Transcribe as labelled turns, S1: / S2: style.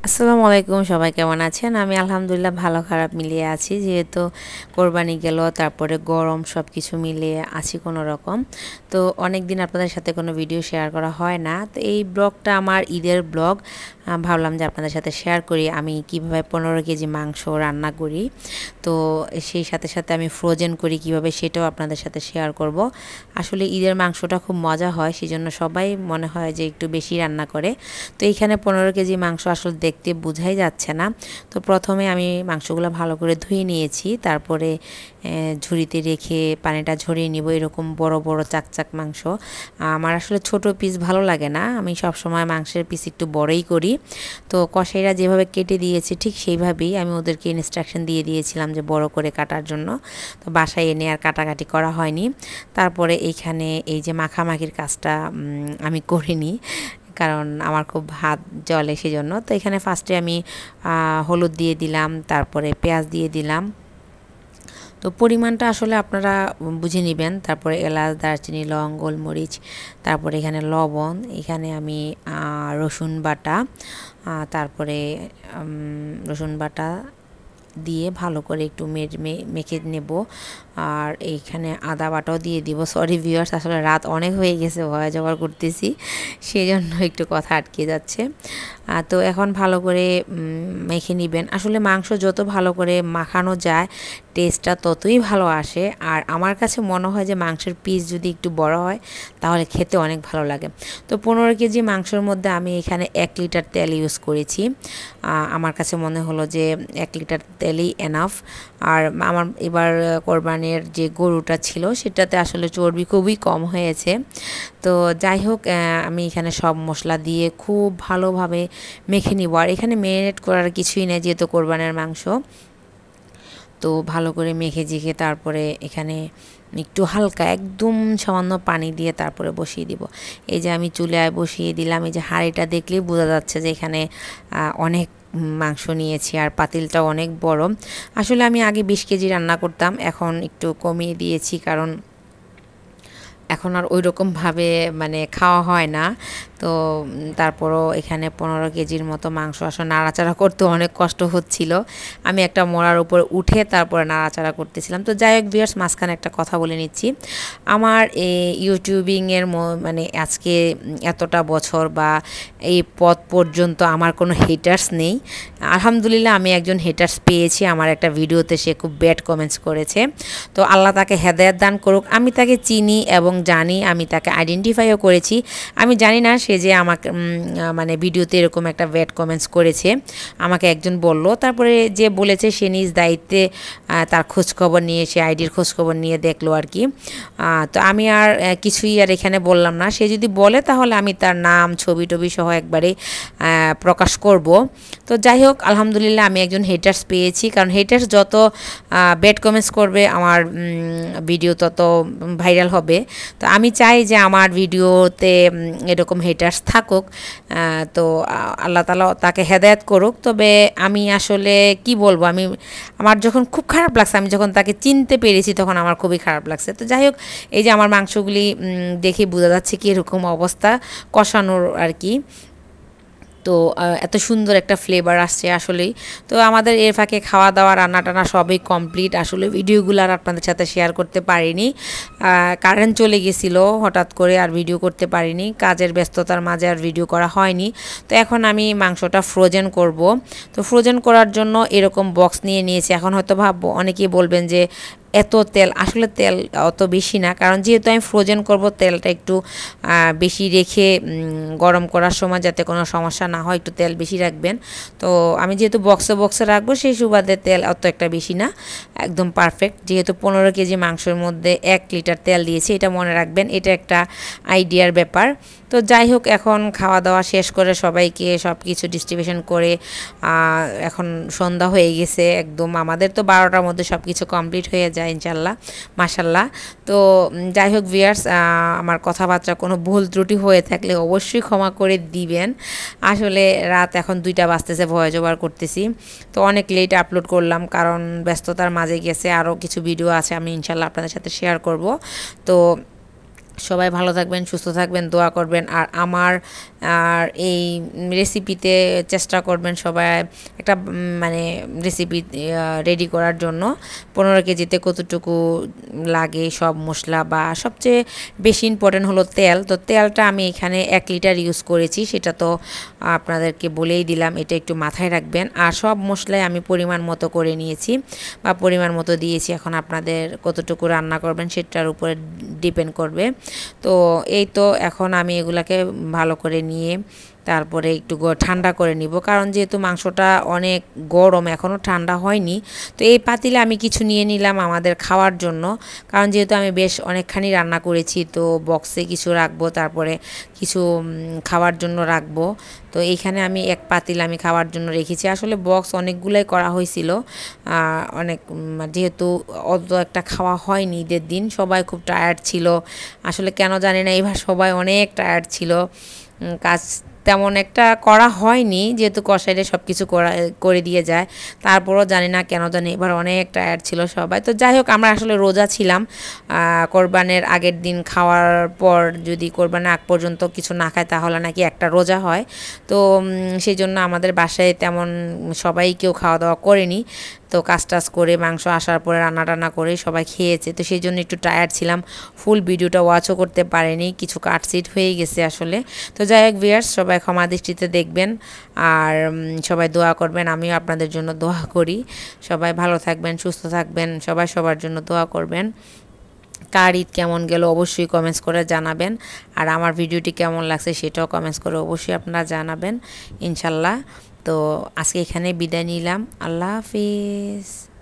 S1: আসসালামু আলাইকুম, সবাই কেমন আছেন? আমি আলহামদুলিল্লাহ ভালো খারাপ মিলিয়ে আছি। যেহেতু কোরবানি গেল, তারপরে গরম সব কিছু মিলিয়ে আছি কোনো রকম। তো অনেক দিন আপনাদের সাথে কোনো ভিডিও শেয়ার করা হয় না। তো এই ব্লগটা আমার ঈদের ব্লগ। ভাবলাম যে আপনাদের সাথে শেয়ার করি আমি কিভাবে 15 কেজি মাংস রান্না করি। তো সেই সাথে সাথে আমি ফ্রোজেন করি কিভাবে, সেটাও আপনাদের সাথে শেয়ার করব। আসলে ঈদের মাংসটা খুব মজা হয়, সেজন্য সবাই মনে হয় যে একটু বেশি রান্না করে। তো এইখানে 15 কেজি মাংস আসলে দেখতে বোঝাই যাচ্ছে না। তো প্রথমে আমি মাংসগুলো ভালো করে ধুয়ে নিয়েছি, তারপরে ঝুড়িতে রেখে পানিটা ঝরিয়ে নিব। এরকম বড় বড় চাকচাক মাংস আমার আসলে ছোট পিস ভালো লাগে না, আমি সব সময় মাংসের পিস একটু বড়ই করি। তো কসাইরা যেভাবে কেটে দিয়েছে ঠিক সেইভাবেই আমি ওদেরকে ইনস্ট্রাকশন দিয়ে দিয়েছিলাম যে বড় করে কাটার জন্য। তো বাসায় এনে আর কাটাকাটি করা হয়নি। তারপরে এইখানে এই যে মাখামাখির কাজটা আমি করিনি, কারণ আমার খুব হাত জ্বলে সেজন্য। তো এখানে ফার্স্টে আমি হলুদ দিয়ে দিলাম, তারপরে পেঁয়াজ দিয়ে দিলাম। তো পরিমাণটা আসলে আপনারা বুঝে নেবেন। তারপরে এলাচ, দারচিনি, লং, গোলমরিচ, তারপরে এখানে লবণ, এখানে আমি রসুন বাটা, তারপরে রসুন বাটা দিয়ে ভালো করে একটু মেখে নেব। আর এইখানে আদা বাটাও দিয়ে দিব। সরি ভিউয়ার্স, আসলে রাত অনেক হয়ে গেছে, ভয় জোগাড় করতেছি, সেই জন্য একটু কথা আটকে যাচ্ছে। তো এখন ভালো করে মেখে নেবেন। আসলে মাংস যত ভালো করে মাখানো যায় টেস্টটা ততই ভালো আসে। আর আমার কাছে মনে হয় যে মাংসের পিস যদি একটু বড় হয় তাহলে খেতে অনেক ভালো লাগে। তো 15 কেজি মাংসের মধ্যে আমি এখানে 1 লিটার তেল ইউজ করেছি। আমার কাছে মনে হলো যে 1 লিটার তেলই এনাফ। আর আমার এবার কোরবানির যে গরুটা ছিল সেটাতে আসলে চর্বি খুবই কম হয়েছে। তো যাই হোক, আমি এখানে সব মশলা দিয়ে খুব ভালোভাবে মেখে নিব। আর এখানে ম্যারিনেট করার কিছুই নেই, যেহেতু কোরবানির মাংস। তো ভালো করে মেখে ঝেঁকে তারপরে এখানে একটু হালকা একদম সামান্য পানি দিয়ে তারপরে বসিয়ে দিব। এই যে আমি চুলায় বসিয়ে দিলাম। এই যে হাঁড়িটা দেখলেই বোঝা যাচ্ছে যে এখানে অনেক মাংস নিয়েছি, আর পাতিলটাও অনেক বড়। আসলে আমি আগে 20 কেজি রান্না করতাম, এখন একটু কমিয়ে দিয়েছি, কারণ এখন আর ওই রকমভাবে মানে খাওয়া হয় না। তো তারপরও এখানে 15 কেজির মতো মাংস আসলে নাড়াচাড়া করতে অনেক কষ্ট হচ্ছিল। আমি একটা মোড়ার উপর উঠে তারপরে নাড়াচাড়া করতেছিলাম। তো যাই হোক ভিউয়ার্স, মাঝখানে একটা কথা বলে নিচ্ছি। আমার এই ইউটিউবিংয়ের মানে আজকে এতটা বছর বা এই পথ পর্যন্ত আমার কোনো হেটার্স নেই। আলহামদুলিল্লাহ আমি একজন হেটার্স পেয়েছি, আমার একটা ভিডিওতে সে খুব ব্যাড কমেন্টস করেছে। তো আল্লাহ তাকে হেদায়েত দান করুক। আমি তাকে চিনি এবং জানি, আমি তাকে আইডেন্টিফাইও করেছি। আমি জানি না সে যে আমাকে মানে ভিডিওতে এরকম একটা ব্যাড কমেন্টস করেছে, আমাকে একজন বলল। তারপরে যে বলেছে সে নিজ দায়িত্বে তার খোঁজখবর নিয়ে, সে আইডির খোঁজখবর নিয়ে দেখলো আর কি। তো আমি আর কিছুই আর এখানে বললাম না। সে যদি বলে তাহলে আমি তার নাম, ছবি টবি সহ একবারে প্রকাশ করব। তো যাই হোক, আলহামদুলিল্লাহ আমি একজন হেটার্স পেয়েছি, কারণ হেটার্স যত ব্যাড কমেন্টস করবে আমার ভিডিও তত ভাইরাল হবে। তো আমি চাই যে আমার ভিডিওতে এরকম হেটার্স থাকুক। তো আল্লাহ তাআলা তাকে হেদায়েত করুক। তবে আমি আসলে কি বলবো, আমার যখন খুব খারাপ লাগছে, আমি যখন তাকে চিনতে পেরেছি তখন আমার খুবই খারাপ লাগছে। তো যাই হোক, এই যে আমার মাংসগুলি দেখে বোঝা যাচ্ছে কি এরকম অবস্থা কষানোর আর কি। তো এত সুন্দর একটা ফ্লেভার আসছে আসলেই। তো আমাদের এর ফাঁকে খাওয়া দাওয়া, রান্না টান্না সবই কমপ্লিট। আসলে ভিডিওগুলো আর আপনাদের সাথে শেয়ার করতে পারিনি, কারেন্ট চলে গেছিলো হঠাৎ করে, আর ভিডিও করতে পারিনি, কাজের ব্যস্ততার মাঝে আর ভিডিও করা হয়নি। তো এখন আমি মাংসটা ফ্রোজেন করব। তো ফ্রোজেন করার জন্য এরকম বক্স নিয়ে নিয়েছি। এখন হয়তো ভাববো, অনেকেই বলবেন যে এত তেল, আসলে তেল অত বেশি না, কারণ যেহেতু আমি ফ্রোজেন করব তেলটা একটু বেশি রেখে গরম করার সময় যাতে কোনো সমস্যা না হয় একটু তেল বেশি রাখবেন। তো আমি যেহেতু বক্সে বক্সে রাখবো সেই সুবাদে তেল অত একটা বেশি না, একদম পারফেক্ট। যেহেতু 15 কেজি মাংসের মধ্যে 1 লিটার তেল দিয়েছি, এটা মনে রাখবেন, এটা একটা আইডিয়ার ব্যাপার। তো যাই হোক, এখন খাওয়া দাওয়া শেষ করে সবাইকে সব কিছু ডিস্ট্রিবিউশন করে এখন সন্ধ্যা হয়ে গেছে একদম। আমাদের তো 12টার মধ্যে সব কিছু কমপ্লিট হয়ে যায় ইনশাল্লাহ, মাশাল্লাহ। তো যাই হোক ভিউয়ার্স, আমার কথাবার্তা কোনো ভুল ত্রুটি হয়ে থাকলে অবশ্যই ক্ষমা করে দিবেন। আসলে রাত এখন 2টা বাজতেছে, ভয়েস ওভার করতেছি, তো অনেক লেট আপলোড করলাম, কারণ ব্যস্ততার মাঝে গেছে। আরও কিছু ভিডিও আছে, আমি ইনশাল্লাহ আপনাদের সাথে শেয়ার করব। তো সবাই ভালো থাকবেন, সুস্থ থাকবেন, দোয়া করবেন। আর এই রেসিপিতে চেষ্টা করবেন সবাই একটা মানে রেসিপি রেডি করার জন্য 15 কেজিতে কতটুকু লাগে সব মশলা, বা সবচেয়ে বেশি ইম্পর্টেন্ট হলো তেল। তো তেলটা আমি এখানে 1 লিটার ইউজ করেছি, সেটা তো আপনাদেরকে বলেই দিলাম, এটা একটু মাথায় রাখবেন। আর সব মশলাই আমি পরিমাণ মতো করে নিয়েছি বা পরিমাণ মতো দিয়েছি। এখন আপনাদের কতটুকু রান্না করবেন সেটার উপরে ডিপেন্ড করবে। তো এই তো এখন আমি এগুলাকে ভালো করে নিয়ে তারপরে একটু ঠান্ডা করে নিব, কারণ যেহেতু মাংসটা অনেক গরম, এখনও ঠান্ডা হয়নি। তো এই পাতিলে আমি কিছু নিয়ে নিলাম আমাদের খাওয়ার জন্য, কারণ যেহেতু আমি বেশ অনেকখানি রান্না করেছি, তো বক্সে কিছু রাখবো, তারপরে কিছু খাওয়ার জন্য রাখবো। তো এইখানে আমি এক পাতিল আমি খাওয়ার জন্য রেখেছি। আসলে বক্স অনেকগুলাই করা হয়েছিল, অনেক যেহেতু অত একটা খাওয়া হয়নি ঈদের দিন, সবাই খুব টায়ার্ড ছিল। আসলে কেন জানি না এবার সবাই অনেক টায়ার্ড ছিল, কাজ তেমন একটা করা হয়নি, যেহেতু কষাইলে সব কিছু করে দিয়ে যায়। তারপরও জানি না কেন জানি এবার অনেক টায়ার্ড ছিল সবাই। তো যাই হোক, আমরা আসলে রোজা ছিলাম। কোরবানের আগের দিন খাওয়ার পর যদি কোরবানের আগ পর্যন্ত কিছু না খায় তাহলে নাকি একটা রোজা হয়। তো সেই জন্য আমাদের বাসায় তেমন সবাই কেউ খাওয়া দাওয়া করেনি। তো কাজ টাজ করে মাংস আসার পরে রান্না টান্না করে সবাই খেয়েছে, তো সেই জন্য একটু টায়ার্ড ছিলাম। ফুল ভিডিওটা ওয়াচও করতে পারিনি, কিছু কাটসিট হয়ে গেছে আসলে। তো যাই হোক ভিউয়ার্স, সবাই ক্ষমা দৃষ্টিতে দেখবেন, আর সবাই দোয়া করবেন, আমিও আপনাদের জন্য দোয়া করি। সবাই ভালো থাকবেন, সুস্থ থাকবেন, সবাই সবার জন্য দোয়া করবেন। কার ঈদ কেমন গেল অবশ্যই কমেন্টস করে জানাবেন, আর আমার ভিডিওটি কেমন লাগছে সেটাও কমেন্টস করে অবশ্যই আপনারা জানাবেন ইনশাল্লাহ। তো আজকে এখানে বিদায় নিলাম, আল্লাহ হাফিজ।